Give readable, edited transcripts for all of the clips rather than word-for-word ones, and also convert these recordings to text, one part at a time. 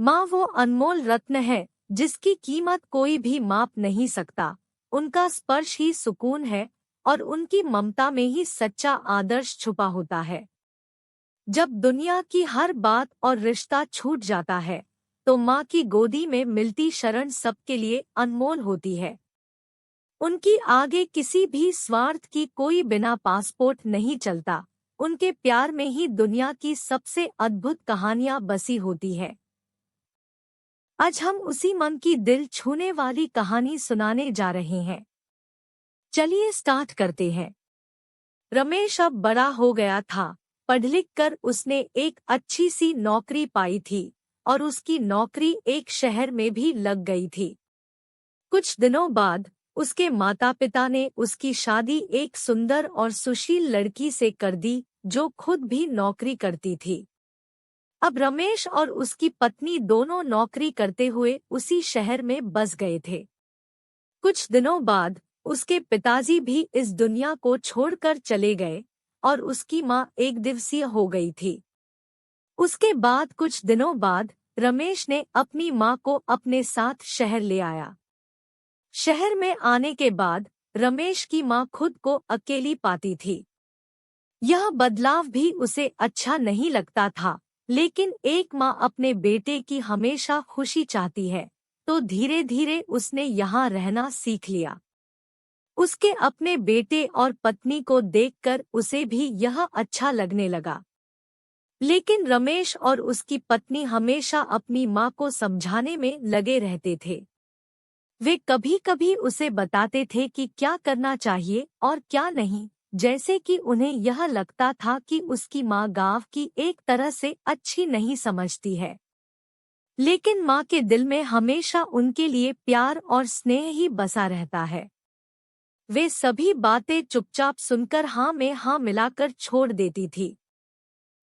माँ वो अनमोल रत्न है जिसकी कीमत कोई भी माप नहीं सकता। उनका स्पर्श ही सुकून है और उनकी ममता में ही सच्चा आदर्श छुपा होता है। जब दुनिया की हर बात और रिश्ता छूट जाता है तो माँ की गोदी में मिलती शरण सबके लिए अनमोल होती है। उनकी आगे किसी भी स्वार्थ की कोई बिना पासपोर्ट नहीं चलता। उनके प्यार में ही दुनिया की सबसे अद्भुत कहानियां बसी होती है। आज हम उसी मन की दिल छूने वाली कहानी सुनाने जा रहे हैं। चलिए स्टार्ट करते हैं। रमेश अब बड़ा हो गया था। पढ़ लिख कर उसने एक अच्छी सी नौकरी पाई थी और उसकी नौकरी एक शहर में भी लग गई थी। कुछ दिनों बाद उसके माता पिता ने उसकी शादी एक सुंदर और सुशील लड़की से कर दी जो खुद भी नौकरी करती थी। अब रमेश और उसकी पत्नी दोनों नौकरी करते हुए उसी शहर में बस गए थे। कुछ दिनों बाद उसके पिताजी भी इस दुनिया को छोड़कर चले गए और उसकी माँ एक दिवसीय हो गई थी। उसके बाद कुछ दिनों बाद रमेश ने अपनी माँ को अपने साथ शहर ले आया। शहर में आने के बाद रमेश की माँ खुद को अकेली पाती थी। यह बदलाव भी उसे अच्छा नहीं लगता था, लेकिन एक माँ अपने बेटे की हमेशा खुशी चाहती है, तो धीरे धीरे उसने यहाँ रहना सीख लिया। उसके अपने बेटे और पत्नी को देखकर उसे भी यह अच्छा लगने लगा। लेकिन रमेश और उसकी पत्नी हमेशा अपनी माँ को समझाने में लगे रहते थे। वे कभी कभी उसे बताते थे कि क्या करना चाहिए और क्या नहीं, जैसे कि उन्हें यह लगता था कि उसकी माँ गाँव की एक तरह से अच्छी नहीं समझती है। लेकिन माँ के दिल में हमेशा उनके लिए प्यार और स्नेह ही बसा रहता है। वे सभी बातें चुपचाप सुनकर हाँ में हाँ मिलाकर छोड़ देती थी।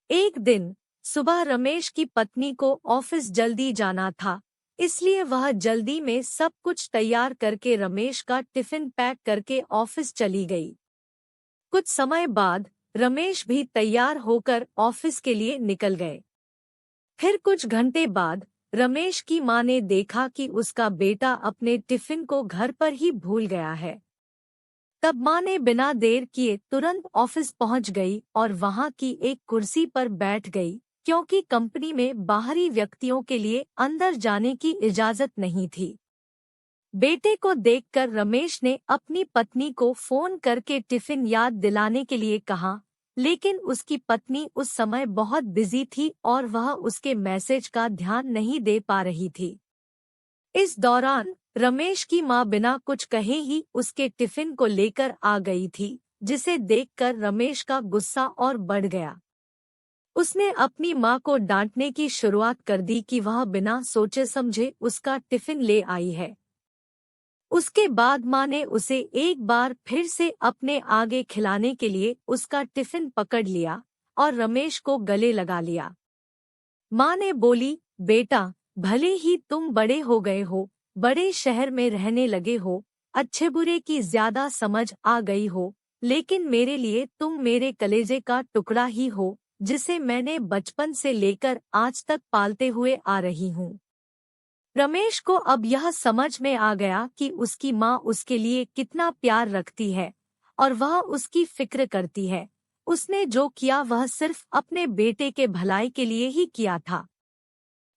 एक दिन सुबह रमेश की पत्नी को ऑफिस जल्दी जाना था, इसलिए वह जल्दी में सब कुछ तैयार करके रमेश का टिफिन पैक करके ऑफिस चली गई। कुछ समय बाद रमेश भी तैयार होकर ऑफिस के लिए निकल गए। फिर कुछ घंटे बाद रमेश की माँ ने देखा कि उसका बेटा अपने टिफिन को घर पर ही भूल गया है। तब माँ ने बिना देर किए तुरंत ऑफिस पहुंच गई और वहां की एक कुर्सी पर बैठ गई, क्योंकि कंपनी में बाहरी व्यक्तियों के लिए अंदर जाने की इजाजत नहीं थी। बेटे को देखकर रमेश ने अपनी पत्नी को फोन करके टिफिन याद दिलाने के लिए कहा, लेकिन उसकी पत्नी उस समय बहुत बिजी थी और वह उसके मैसेज का ध्यान नहीं दे पा रही थी। इस दौरान रमेश की माँ बिना कुछ कहे ही उसके टिफिन को लेकर आ गई थी, जिसे देखकर रमेश का गुस्सा और बढ़ गया। उसने अपनी माँ को डांटने की शुरुआत कर दी कि वह बिना सोचे समझे उसका टिफिन ले आई है। उसके बाद माँ ने उसे एक बार फिर से अपने आगे खिलाने के लिए उसका टिफिन पकड़ लिया और रमेश को गले लगा लिया। माँ ने बोली, बेटा, भले ही तुम बड़े हो गए हो, बड़े शहर में रहने लगे हो, अच्छे बुरे की ज्यादा समझ आ गई हो, लेकिन मेरे लिए तुम मेरे कलेजे का टुकड़ा ही हो, जिसे मैंने बचपन से लेकर आज तक पालते हुए आ रही हूँ। रमेश को अब यह समझ में आ गया कि उसकी माँ उसके लिए कितना प्यार रखती है और वह उसकी फिक्र करती है। उसने जो किया वह सिर्फ अपने बेटे के भलाई के लिए ही किया था।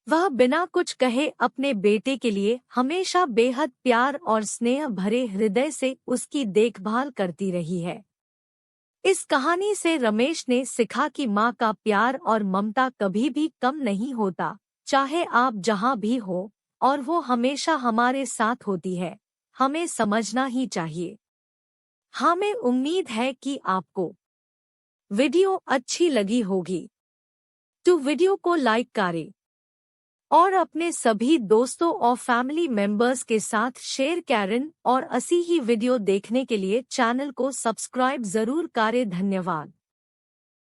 वह बिना कुछ कहे अपने बेटे के लिए हमेशा बेहद प्यार और स्नेह भरे हृदय से उसकी देखभाल करती रही है। इस कहानी से रमेश ने सीखा कि माँ का प्यार और ममता कभी भी कम नहीं होता, चाहे आप जहाँ भी हो, और वो हमेशा हमारे साथ होती है। हमें समझना ही चाहिए। हमें उम्मीद है कि आपको वीडियो अच्छी लगी होगी। तो वीडियो को लाइक करें और अपने सभी दोस्तों और फैमिली मेंबर्स के साथ शेयर करें और ऐसी ही वीडियो देखने के लिए चैनल को सब्सक्राइब जरूर करें। धन्यवाद।